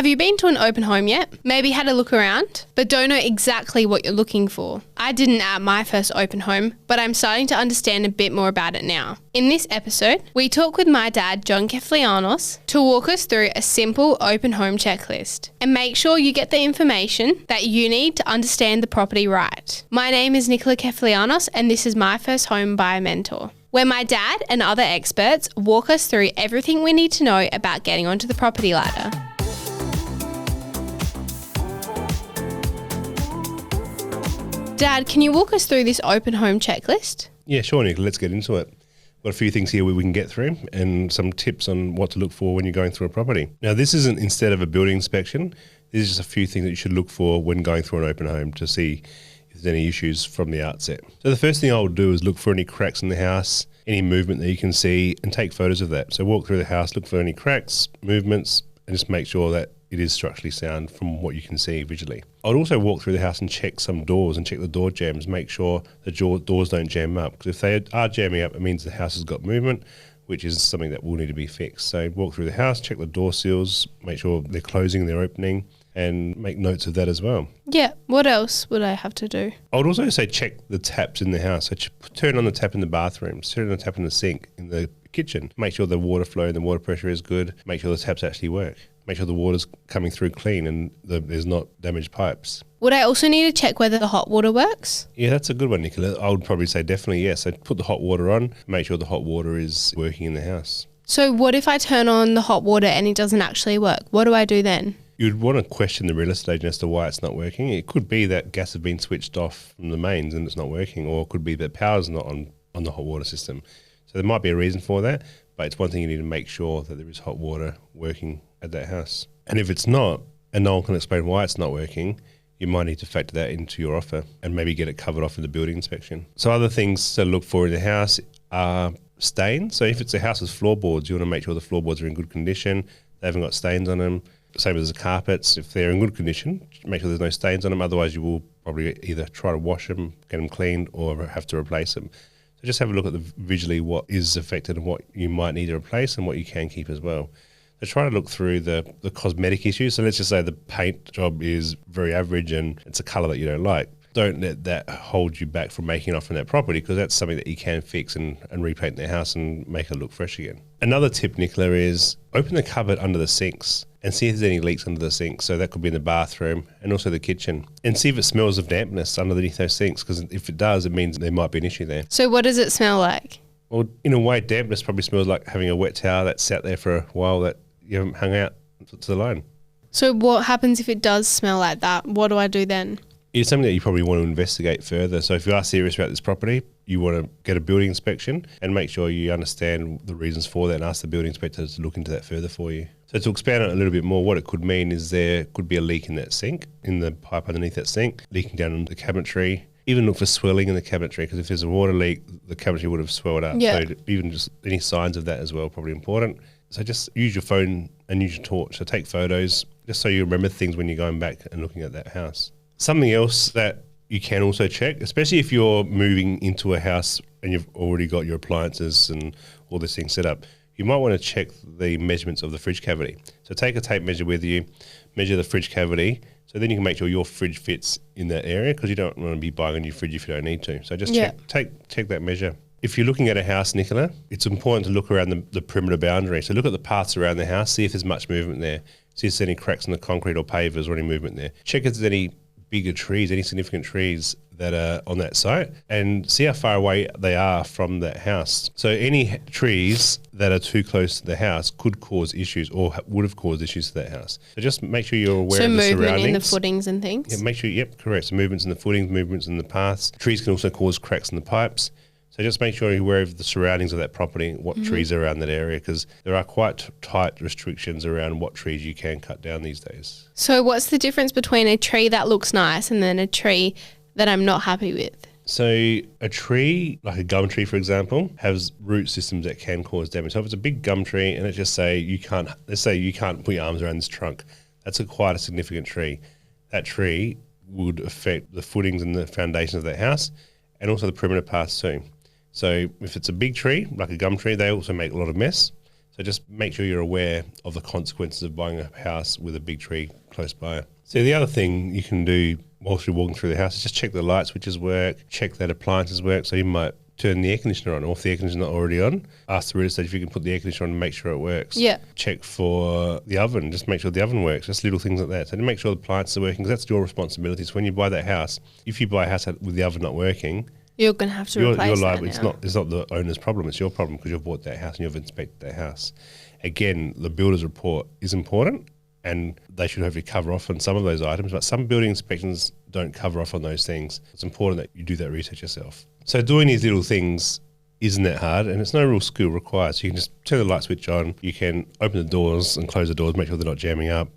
Have you been to an open home yet? Maybe had a look around, but don't know exactly what you're looking for. I didn't at my first open home, but I'm starting to understand a bit more about it now. In this episode, we talk with my dad, John Kefalianos, to walk us through a simple open home checklist and make sure you get the information that you need to understand the property right. My name is Nicola Kefalianos, and this is My First Home by a Mentor, where my dad and other experts walk us through everything we need to know about getting onto the property ladder. Dad, can you walk us through this open home checklist? Yeah, sure, Nick. Let's get into it. Got a few things here we can get through and some tips on what to look for when you're going through a property. Now, this isn't instead of a building inspection. This is just a few things that you should look for when going through an open home to see if there's any issues from the outset. So the first thing I would do is look for any cracks in the house, any movement that you can see, and take photos of that. So walk through the house, look for any cracks, movements, and just make sure that it is structurally sound from what you can see visually. I'd also walk through the house and check some doors and check the door jams, make sure the doors don't jam up. Because if they are jamming up, it means the house has got movement, which is something that will need to be fixed. So walk through the house, check the door seals, make sure they're closing, they're opening, and make notes of that as well. Yeah, what else would I have to do? I would also say check the taps in the house. So turn on the tap in the bathroom, turn on the tap in the sink, in the kitchen. Make sure the water flow and the water pressure is good. Make sure the taps actually work. Make sure the water's coming through clean and there's not damaged pipes. Would I also need to check whether the hot water works? Yeah, that's a good one, Nicola. I would probably say definitely yes. So put the hot water on, make sure the hot water is working in the house. So what if I turn on the hot water and it doesn't actually work? What do I do then? You'd want to question the real estate agent as to why it's not working. It could be that gas has been switched off from the mains and it's not working, or it could be that power's not on the hot water system. So there might be a reason for that, but it's one thing you need to make sure that there is hot water working at that house. And if it's not, and no one can explain why it's not working, you might need to factor that into your offer and maybe get it covered off in the building inspection. So other things to look for in the house are stains. So if it's a house with floorboards, you want to make sure the floorboards are in good condition, they haven't got stains on them. Same as the carpets, if they're in good condition, make sure there's no stains on them. Otherwise, you will probably either try to wash them, get them cleaned, or have to replace them. So just have a look at visually what is affected and what you might need to replace and what you can keep as well. So try to look through the cosmetic issues. So let's just say the paint job is very average and it's a colour that you don't like. Don't let that hold you back from making an offer on that property, because that's something that you can fix and repaint the house and make it look fresh again. Another tip, Nicola, is open the cupboard under the sinks and see if there's any leaks under the sink. So that could be in the bathroom and also the kitchen. And see if it smells of dampness underneath those sinks, because if it does, it means there might be an issue there. So what does it smell like? Well, in a way, dampness probably smells like having a wet towel that's sat there for a while that you haven't hung out to the line. So what happens if it does smell like that? What do I do then? It's something that you probably want to investigate further. So if you are serious about this property, you want to get a building inspection and make sure you understand the reasons for that and ask the building inspector to look into that further for you. So to expand on it a little bit more, what it could mean is there could be a leak in that sink, in the pipe underneath that sink, leaking down into the cabinetry. Even look for swelling in the cabinetry, because if there's a water leak, the cabinetry would have swelled up. Yeah. So even just any signs of that as well, probably important. So just use your phone and use your torch. So take photos, just so you remember things when you're going back and looking at that house. Something else that you can also check, especially if you're moving into a house and you've already got your appliances and all these things set up, you might want to check the measurements of the fridge cavity. So take a tape measure with you, measure the fridge cavity, so then you can make sure your fridge fits in that area, because you don't want to be buying a new fridge if you don't need to. So just take that measure. If you're looking at a house, Nicola, it's important to look around the perimeter boundary. So look at the paths around the house, see if there's much movement there, see if there's any cracks in the concrete or pavers or any movement there. Check if there's any bigger trees, any significant trees that are on that site, and see how far away they are from that house. So any trees that are too close to the house could cause issues, or would have caused issues to that house. So just make sure you're aware of the surroundings. So movement in the footings and things? Yeah, make sure, correct. So movements in the footings, movements in the paths. Trees can also cause cracks in the pipes. So just make sure you're aware of the surroundings of that property, what trees are around that area, because there are quite tight restrictions around what trees you can cut down these days. So what's the difference between a tree that looks nice and then a tree that I'm not happy with? So a tree, like a gum tree, for example, has root systems that can cause damage. So if it's a big gum tree and let's say you can't put your arms around this trunk, that's quite a significant tree. That tree would affect the footings and the foundations of that house, and also the perimeter paths too. So if it's a big tree, like a gum tree, they also make a lot of mess. So just make sure you're aware of the consequences of buying a house with a big tree close by. So the other thing you can do whilst you're walking through the house is just check the light switches work, check that appliances work. So you might turn the air conditioner on, or if the air conditioner's not already on, ask the real estate if you can put the air conditioner on and make sure it works. Yeah. Check for the oven, just make sure the oven works, just little things like that. So to make sure the appliances are working, because that's your responsibility. So when you buy that house, if you buy a house with the oven not working, you're going to have to replace that liable. now. It's not the owner's problem, it's your problem because you've bought that house and you've inspected that house. Again, the builder's report is important and they should hopefully cover off on some of those items, but some building inspections don't cover off on those things. It's important that you do that research yourself. So doing these little things isn't that hard, and it's no real skill required. So you can just turn the light switch on, you can open the doors and close the doors, make sure they're not jamming up.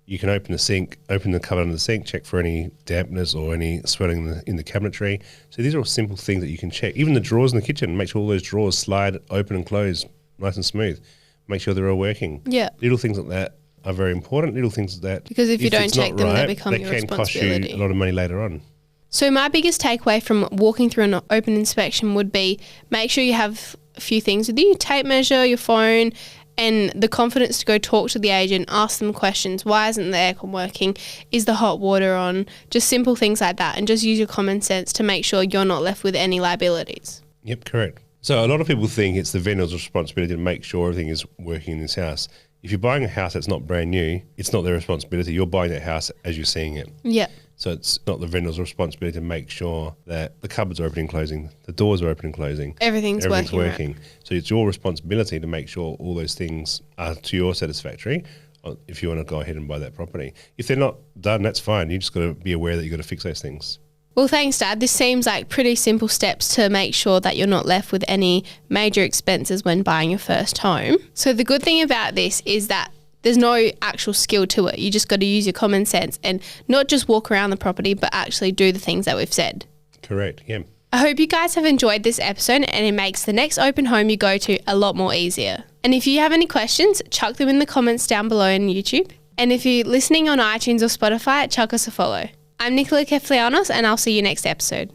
You can open the sink, open the cupboard under the sink, check for any dampness or any swelling in the cabinetry. So these are all simple things that you can check. Even the drawers in the kitchen, make sure all those drawers slide open and close nice and smooth. Make sure they're all working. Yeah. Little things like that are very important. Little things that, because if you don't check them, they become your responsibility. They can cost you a lot of money later on. So my biggest takeaway from walking through an open inspection would be make sure you have a few things with you, tape measure, your phone, and the confidence to go talk to the agent, ask them questions. Why isn't the aircon working? Is the hot water on? Just simple things like that, and just use your common sense to make sure you're not left with any liabilities. Yep, correct. So a lot of people think it's the vendor's responsibility to make sure everything is working in this house. If you're buying a house that's not brand new, it's not their responsibility. You're buying that house as you're seeing it. Yeah. So it's not the vendor's responsibility to make sure that the cupboards are opening and closing, the doors are opening and closing. Everything's working. Right. So it's your responsibility to make sure all those things are to your satisfactory if you want to go ahead and buy that property. If they're not done, that's fine. You just got to be aware that you've got to fix those things. Well, thanks, Dad. This seems like pretty simple steps to make sure that you're not left with any major expenses when buying your first home. So the good thing about this is that there's no actual skill to it. You just got to use your common sense and not just walk around the property, but actually do the things that we've said. Correct, yeah. I hope you guys have enjoyed this episode and it makes the next open home you go to a lot more easier. And if you have any questions, chuck them in the comments down below on YouTube. And if you're listening on iTunes or Spotify, chuck us a follow. I'm Nicola Kefalianos and I'll see you next episode.